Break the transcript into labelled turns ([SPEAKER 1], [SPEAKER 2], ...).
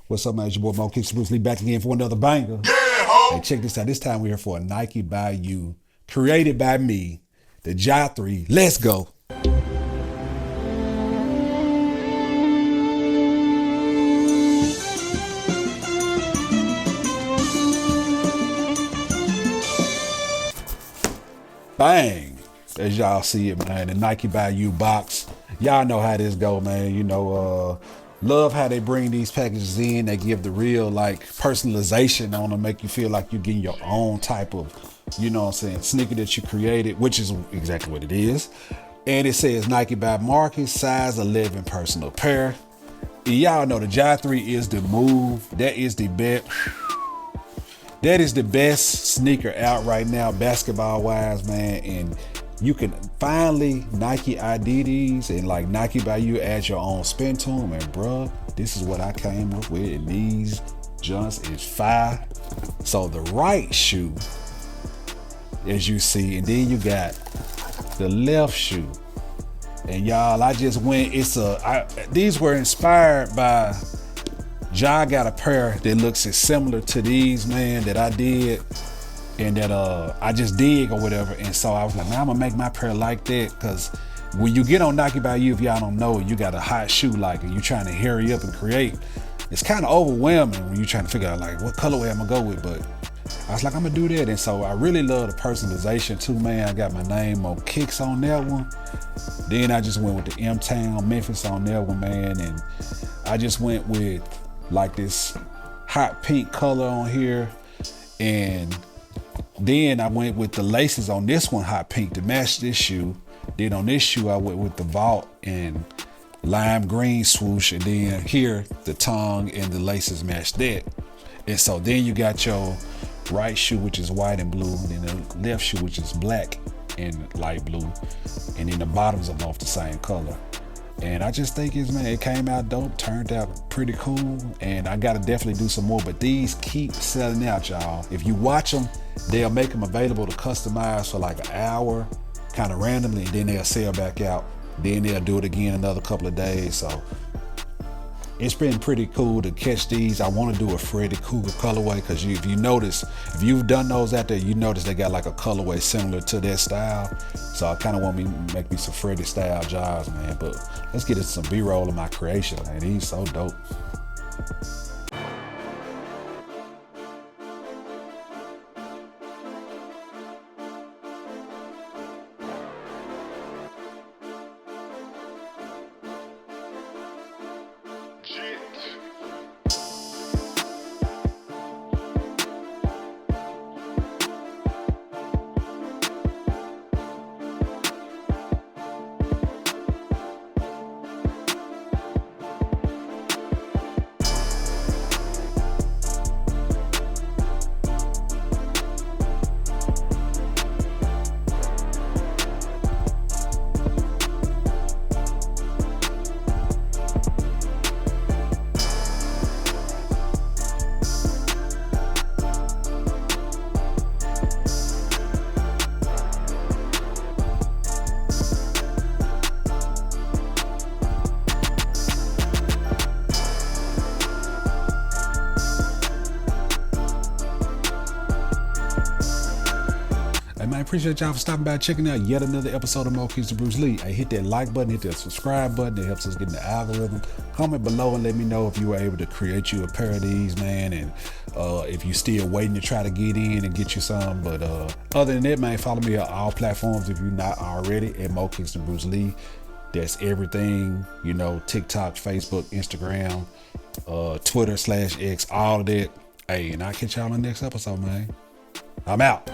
[SPEAKER 1] What's up, man? It's your boy Mo Kicks Bruce Lee back again for another banger.
[SPEAKER 2] Yeah, ho!
[SPEAKER 1] Hey, check this out. This time we're here for a Nike by You, created by me, the Jai 3. Let's go. Bang. As y'all see it, man, the Nike by You box. Y'all know how this go, man. You know, love how they bring these packages in. They give the real like personalization on them, make you feel like you're getting your own type of, you know what I'm saying, sneaker that you created, which is exactly what it is. And it says Nike by Marcus, size 11 personal pair. And y'all know the Jai 3 is the move. That is the best. That is the best sneaker out right now, basketball wise, man. And you can finally Nike ID these and like Nike by You add your own spin to them. And bruh, this is what I came up with. And these junks is fire. So the right shoe, as you see, and then you got the left shoe. And y'all, I just went, these were inspired by, Jai got a pair that looks as similar to these, man, that I did and that I just dig or whatever. And so I was like, man, I'm gonna make my pair like that, because when you get on Nike by You, if y'all don't know, you got a hot shoe like, and you're trying to hurry up and create. It's kind of overwhelming when you're trying to figure out like what colorway I'm gonna go with, but I was like, I'm gonna do that. And so I really love the personalization too, man. I got my name on Kicks on that one. Then I just went with the M-Town Memphis on that one, man. And I just went with like this hot pink color on here. And then I went with the laces on this one, hot pink, to match this shoe. Then on this shoe, I went with the Vault and lime green swoosh. And then here, the tongue and the laces match that. And so then you got your right shoe, which is white and blue, and then the left shoe, which is black and light blue. And then the bottoms are both the same color. And I just think it came out dope, turned out pretty cool. And I gotta definitely do some more, but these keep selling out, y'all. If you watch them, they'll make them available to customize for like an hour, kind of randomly, and then they'll sell back out. Then they'll do it again another couple of days. So it's been pretty cool to catch these. I want to do a Freddy Cougar colorway, because if you notice, if you've done those out there, you notice they got like a colorway similar to that style. So I kind of want me to make me some Freddy style jobs, man. But let's get into some B-roll of my creation, man. These so dope. Hey man, appreciate y'all for stopping by, checking out yet another episode of Mo Kicks with Bruce Lee. Hey, hit that like button, hit that subscribe button. It helps us get in the algorithm. Comment below and let me know if you were able to create you a pair of these, man. And if you're still waiting to try to get in and get you some. But other than that, man, follow me on all platforms if you're not already at Mo Kicks with Bruce Lee. That's everything, you know, TikTok, Facebook, Instagram, Twitter /X, all of that. Hey, and I'll catch y'all on the next episode, man. I'm out.